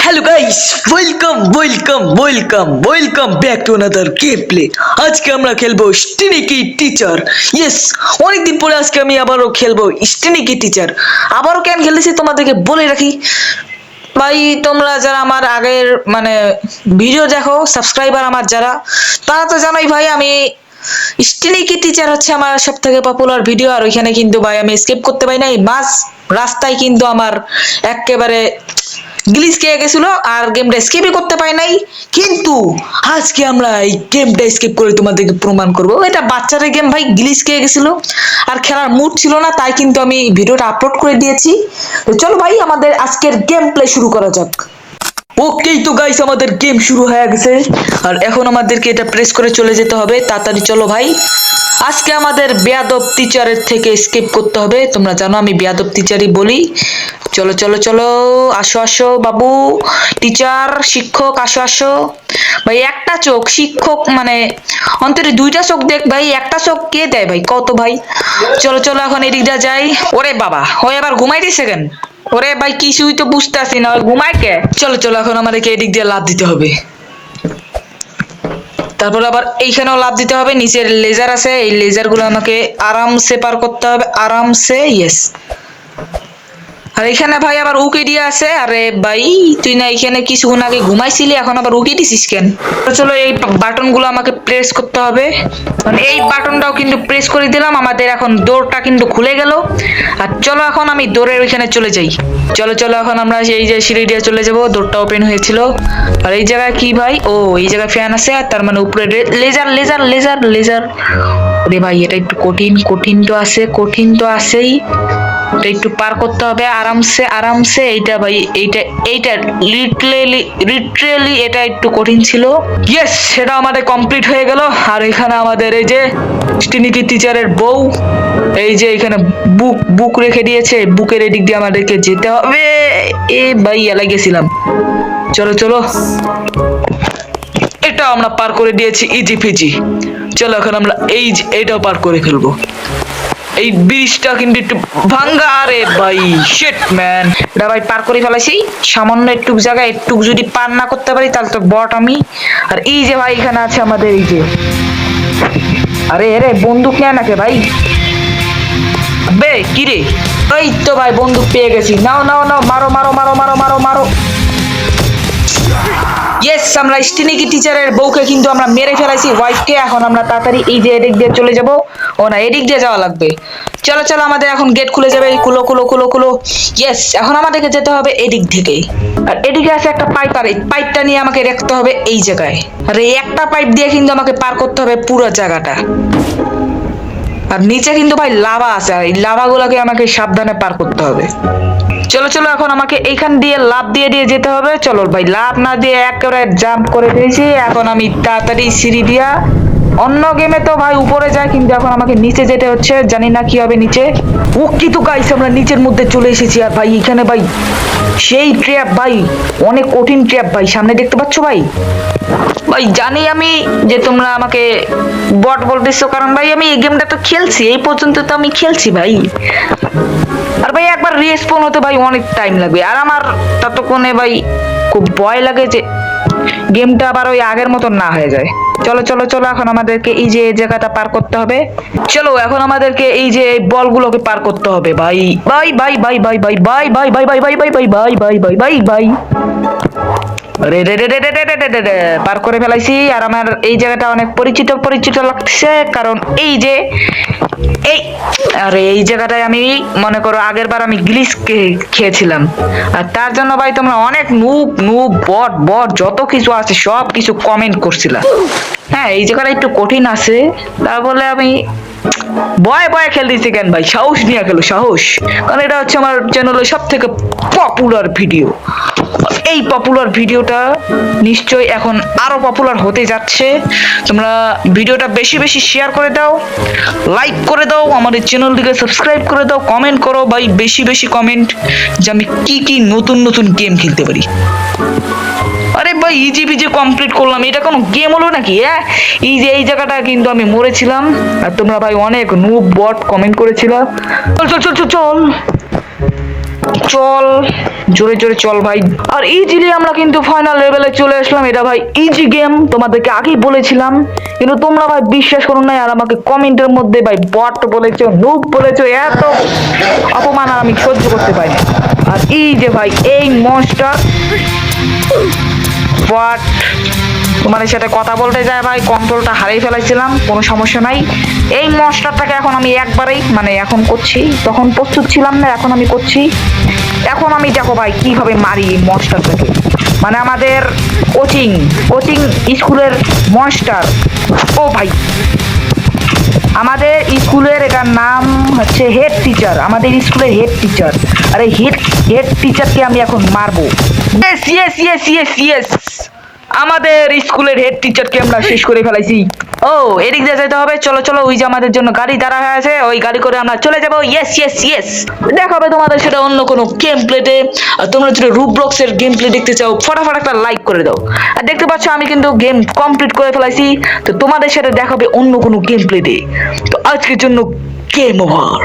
Hello guys, welcome back to another game play. আজকে আমরা খেলবো স্টিনিকি টিচার। ইয়েস, অনেকদিন পরে আজকে আমি আবারও খেলবো স্টিনিকি টিচার। আবারও কেন খেলেছি তোমাদেরকে বলে রাখি ভাই, তোমরা যারা আমার আগের ভিডিও দেখো, সাবস্ক্রাইবার আমার যারা, তারা তো জানোই ভাই আমি স্টিনিকি টিচার হচ্ছে আমার সব থেকে পপুলার ভিডিও। আর ওইখানে কিন্তু ভাই আমি স্কিপ করতে পারি নাই, মাঝ রাস্তায় কিন্তু আমার একেবারে গ্লিচ খেয়ে গেছিল আর গেমটা স্কিপই করতে পারি নাই। কিন্তু আজকে আমরা এই গেমটা স্কিপ করে তোমাদেরকে প্রমাণ করব এটা বাচ্চাদের গেম ভাই, গ্লিচ খেয়ে গেছিল আর খেলার মুড ছিল না, তাই কিন্তু আমি ভিডিওটা আপলোড করে দিয়েছি। তো চলো ভাই আমাদের আজকের গেম প্লে শুরু করা যাক। ওকেই তো গাইস, আমাদের গেম শুরু হয়ে গেছে আর এখন আমাদেরকে এটা প্রেস করে চলে যেতে হবে। তাড়াতাড়ি চলো ভাই, আজকে আমাদের বেয়াদব টিচারের থেকে স্কিপ করতে হবে। তোমরা জানো আমি বেয়াদব টিচারই বলি। চলো চলো চলো, আসো আসো বাবু, টিচার শিক্ষক আসো আসো। ভাই একটা চোখ শিক্ষক অন্তরে দুইটা চোখ দেখ ভাই, একটা চোখ কে দেয় ভাই কত ভাই। চলো চলো এখন এদিকটা যাই। ওরে বাবা, হয়ে এবার ঘুমাই দিছে কেন? ওরে ভাই কিছুই তো বুঝতেছি না, ঘুমায় কে? চলো চলো এখন আমাদেরকে এদিক দিয়ে লাফ দিতে হবে, তারপর আবার এইখানেও লাফ দিতে হবে। নিচের লেজার আছে, এই লেজার গুলো আমাকে আরামসে পার করতে হবে, আরামসে। ইয়েস, আর এখানে ভাই আবার উকি দিয়ে আছে। আরে ভাই তুই না এখানে কিছুক্ষণ আগে ঘুমাইছিলি, এখন আবার উকি দিছিস কেন? চলো এই বাটন গুলো আমাকে প্রেস করতে হবে। এই বাটনটাও কিন্তু প্রেস করে দিলাম, আমাদের এখন ডোরটা কিন্তু খুলে গেল। আর চলো এখন আমি ডোরের ওইখানে চলে যাই। চলো চলো এখন আমরা এই যে সিঁড়ি দিয়ে চলে যাবো, ডোরটা ওপেন হয়েছিল। আর এই জায়গায় কি ভাই, ও এই জায়গায় ফ্যান আছে, আর তার মানে উপরে লেজার লেজার লেজার লেজার। রে ভাই এটা একটু কঠিন, কঠিন তো আছে, কঠিন তো আছেই। এটা একটু পার করতে হবে আরামসে আরামসে। এইটা ভাই এইটা এইটা লিটারেলি এটা একটু কঠিন ছিল। ইয়েস, সেটা আমাদের কমপ্লিট হয়ে গেল। আর এখানে আমাদের এই যে স্টিনিকি টিচারের বউ, এই যে এখানে বুক রেখে দিয়েছে, বুকের এদিক দিয়ে আমাদেরকে যেতে হবে। এ ভাই এলাই গেছিলাম। চলো চলো, এটা আমরা পার করে দিয়েছি ইজি ফিজি। চলো এখন আমরা এইটাও পার করে ফেলবো। এই ব্রিজটা কিন্তু একটু ভাঙ্গা। আরে ভাই শিট ম্যান, এটা ভাই পার করে ফেলাইছি। সামান্য একটু জায়গায় একটু যদি পার না করতে পারি তাহলে তো বট আমি। আর এই যে ভাই এখানে আছে আমাদের এই যে, আরে আরে বন্দুক নেয় নাকি ভাই? বে কি রে, এই তো ভাই বন্দুক পেয়ে গেছি। নাও নাও নাও, মারো মারো মারো মারো মারো মারো। ইয়েস, আমরা স্টিনিকি টিচারের বউকে কিন্তু আমরা মেরে ফেলাইছি, ওয়াইফকে। এখন আমরা তাড়াতাড়ি এই যে এদিক দিয়ে চলে যাব। ও না, এদিক দিয়ে যাওয়া লাগবে। চলো চলো, আমাদের এখন গেট খুলে যাবে। খুলো খুলো খুলো খুলো। ইয়েস, এখন আমাদেরকে যেতে হবে এদিক থেকে। আর এদিকে আছে একটা পাইপ, আর এই পাইপটা নিয়ে আমাকে রাখতে হবে এই জায়গায়। আর এই একটা পাইপ দিয়ে কিন্তু আমাকে পার করতে হবে পুরো জায়গাটা। আর নিচে কিন্তু ভাই লাভা আছে, আর এই লাভাগুলোকে আমাকে সাবধানে পার করতে হবে। চলো চলো, এখন আমাকে এইখান দিয়ে লাফ দিয়ে দিয়ে যেতে হবে। চলো ভাই, লাফ না দিয়ে একেবারে জাম্প করে দিয়েছি। এখন আমি তাড়াতাড়ি সিঁড়ি দিয়া, অন্য গেমে তো ভাই উপরে যায়, কিন্তু এখন আমাকে নিচে যেতে হচ্ছে, জানি না কি হবে নিচে। ও কিন্তু গাইস, আমরা নিচের মধ্যে চলে এসেছি। আর ভাই এখানে ভাই সেই ট্র্যাপ ভাই, অনেক কঠিন ট্র্যাপ ভাই, সামনে দেখতে পাচ্ছ ভাই। ভাই জানি আমি যে তোমরা আমাকে বট বলতেছো, কারণ ভাই আমি এই গেমটা তো খেলছি, এই পর্যন্ত তো আমি খেলছি ভাই। আর ভাই একবার রেসপন হতে ভাই অনেক টাইম লাগবে, আর আমার ততক্ষণে ভাই খুব ভয় লাগে যে গেমটা আবার ওই আগের মতন না হয়ে যায়। চলো চলো চলো, এখন আমাদেরকে এই যে জায়গাটা পার করতে হবে। চলো এখন আমাদেরকে এই যে বলগুলোকে পার করতে হবে ভাই। Bye bye bye bye bye bye bye bye bye bye bye bye bye bye bye bye bye. রে রে রে রে রে রে রে রে রে, পার করে ফেলাইছি। আর আমার এই জায়গাটা অনেক পরিচিত পরিচিত লাগছে, কারণ এই যে এই, আরে এই জায়গাটায় আমি মনে করো আগের বার আমি গ্লিচ খেয়েছিলাম। আর তার জন্য ভাই তোমরা অনেক নুব নুব বট বট যত কিছু আছে সব কিছু কমেন্ট করছিলাম। হ্যাঁ, এই জায়গাটা একটু কঠিন আছে, তা বলে আমি ভয় ভয় খেলতেছি কেন ভাই? সাহস নিয়ে খেলো, সাহস। কারণ এটা হচ্ছে আমার চ্যানেলের সব থেকে পপুলার ভিডিও। এই পপুলার ভিডিওটা নিশ্চয়ই এখন আরো পপুলার হতে যাচ্ছে। তোমরা ভিডিওটা বেশি বেশি শেয়ার করে দাও, লাইক করে দাও, আমাদের চ্যানেলটিকে সাবস্ক্রাইব করে দাও, কমেন্ট করো ভাই, বেশি বেশি কমেন্ট, যে আমি কি কি নতুন নতুন গেম খেলতে পারি। আরে ভাই ইজি পিজি কমপ্লিট করলাম, এটা কোনো গেম হলো নাকি? হ্যাঁ, এই যে এই জায়গাটা কিন্তু আমি মরেছিলাম, আর তোমরা ভাই অনেক নুব বট কমেন্ট করেছিলাম। চল চল চল চল চল চল, জোরে জোরে চল ভাই। আর ইজিলি আমরা কিন্তু ফাইনাল লেভেলে চলে আসলাম। এটা ভাই ইজি গেম, তোমাদেরকে আগেই বলেছিলাম, কিন্তু তোমরা ভাই বিশ্বাস করো নাই। আর আমাকে কমেন্টের মধ্যে ভাই বট বলেছো, নুব বলেছো, এত অপমান আর আমি সহ্য করতে পারি না। আর এই যে ভাই এই মনস্টার বাট তোমাদের সাথে কথা বলতে যায় ভাই, কন্ট্রোলটা হারিয়ে ফেলাইছিলাম, কোনো সমস্যা নাই। এই মনস্টারটাকে এখন আমি একবারেই মানে এখন করছি, তখন প্রস্তুত ছিলাম না, এখন আমি করছি। এখন আমি দেখো ভাই কিভাবে মারি এই মনস্টারটাকে, মানে আমাদের কোচিং কোচিং স্কুলের মনস্টার। ও ভাই আমাদের স্কুলের এটার নাম হচ্ছে হেড টিচার, আমাদের স্কুলের হেড টিচার। আর এই হেড হেড টিচারকে আমি এখন মারবো। Yes yes yes yes yes, আমাদের স্কুলের হেড টিচারকে আমরা শেষ করে ফেলাইছি। ও এদিক দিয়ে যেতে হবে, চলো চলো, ওই যে আমাদের জন্য গাড়ি দাঁড়া হয়ে আছে, ওই গাড়ি করে আমরা চলে যাবো। ইয়েস ইয়েস ইয়েস, দেখাবে তোমাদের সেটা অন্য কোনো গেম প্লেতে। আর তোমরা যদি রুবলক্স এর গেম প্লে দেখতে চাও ফটাফট একটা লাইক করে দাও। আর দেখতে পাচ্ছ আমি কিন্তু গেম কমপ্লিট করে ফেলাইছি। তো তোমাদের সাথে দেখাবে অন্য কোনো গেম প্লেতে। তো আজকের জন্য গেম ওভার।